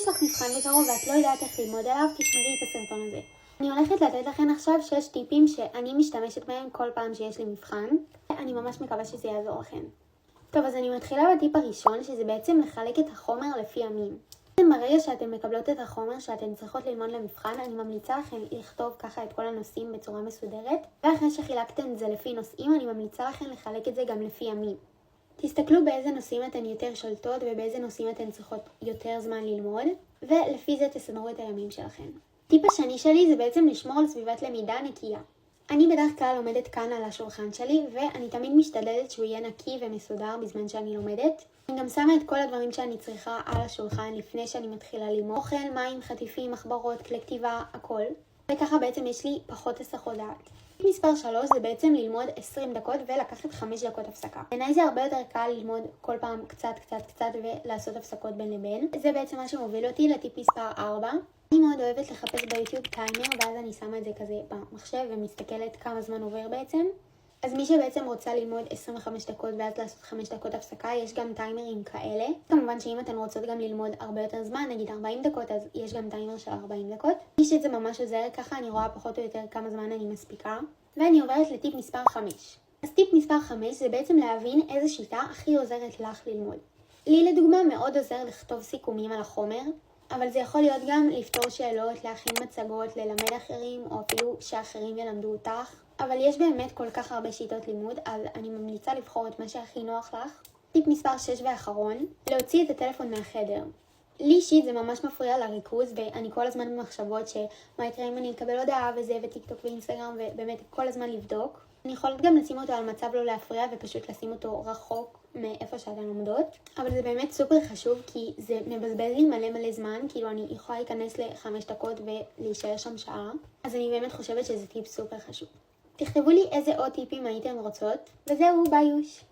יש לך מבחן בקרוב ואת לא יודעת איך ללמוד עליו, תשמרי את הסרטון הזה. אני הולכת לתת לכם עכשיו 6 טיפים שאני משתמשת בהם כל פעם שיש לי מבחן. אני ממש מקווה שזה יעזור לכם. טוב, אז אני מתחילה בטיפ הראשון, שזה בעצם לחלק את החומר לפי ימים. ברגע שאתן מקבלות את החומר שאתן צריכות ללמוד למבחן, אני ממליצה לכם לכתוב ככה את כל הנושאים בצורה מסודרת. ואחרי שחילקתן את זה לפי נושאים, אני ממליצה לכם לחלק את זה גם לפי ימים. תסתכלו באיזה נושאים אתן יותר שולטות ובאיזה נושאים אתן צריכות יותר זמן ללמוד, ולפי זה תסדרו את הימים שלכם. טיפ השני שלי זה בעצם לשמור על סביבת למידה נקייה. אני בדרך כלל לומדת כאן על השולחן שלי, ואני תמיד משתדלת שהוא יהיה נקי ומסודר בזמן שאני לומדת. אני גם שמה את כל הדברים שאני צריכה על השולחן לפני שאני מתחילה ללמוד. אוכל, מים, חטיפים, מחברות, כלי כתיבה, הכל. וככה בעצם יש לי פחות הסחות דעת. טיפ מספר 3 זה בעצם ללמוד 20 דקות ולקחת 5 דקות הפסקה. בעיניי זה הרבה יותר קל ללמוד כל פעם קצת ולעשות הפסקות בין לבין. זה בעצם מה שמוביל אותי לטיפ מספר 4. אני מאוד אוהבת לחפש ביוטיוב טיימר, ואז אני שמה את זה כזה במחשב ומסתכלת כמה זמן עובר בעצם. אז מי שבעצם רוצה ללמוד 25 דקות ואז לעשות 5 דקות הפסקה, יש גם טיימרים כאלה. כמובן שאם אתן רוצות גם ללמוד הרבה יותר זמן, נגיד 40 דקות, אז יש גם טיימר של 40 דקות. מי שזה ממש עוזר, ככה אני רואה פחות או יותר כמה זמן אני מספיקה. ואני עוברת לטיפ מספר 5. אז טיפ מספר 5 זה בעצם להבין איזה שיטה הכי עוזרת לך ללמוד. לי לדוגמה מאוד עוזר לכתוב סיכומים על החומר, אבל זה יכול להיות גם לפתור שאלות, להכין מצגות, ללמד אחרים, או אפילו שאחרים ילמדו אותך. אבל יש באמת כל כך הרבה שיטות לימוד, אז אני ממליצה לבחור את מה שהכי נוח לך. טיפ מספר 6 ואחרון, להוציא את הטלפון מהחדר. לי אישית זה ממש מפריע לריכוז, ואני כל הזמן במחשבות שמה יקרה אם אני אקבל הודעה וזה, וטיק טוק ואינסטגרם, ובאמת כל הזמן לבדוק. אני יכולת גם לשים אותו על מצב לא להפריע, ופשוט לשים אותו רחוק מאיפה שאתן לומדות. אבל זה באמת סופר חשוב, כי זה מבזבז לי מלא זמן, כאילו אני יכולה להיכנס ל5 דקות ולהישאר שם שעה. אז אני באמת חושבת שזה טיפ סופר חשוב. תכתבו לי איזה עוד טיפים הייתם רוצות, וזהו, ביי יוש!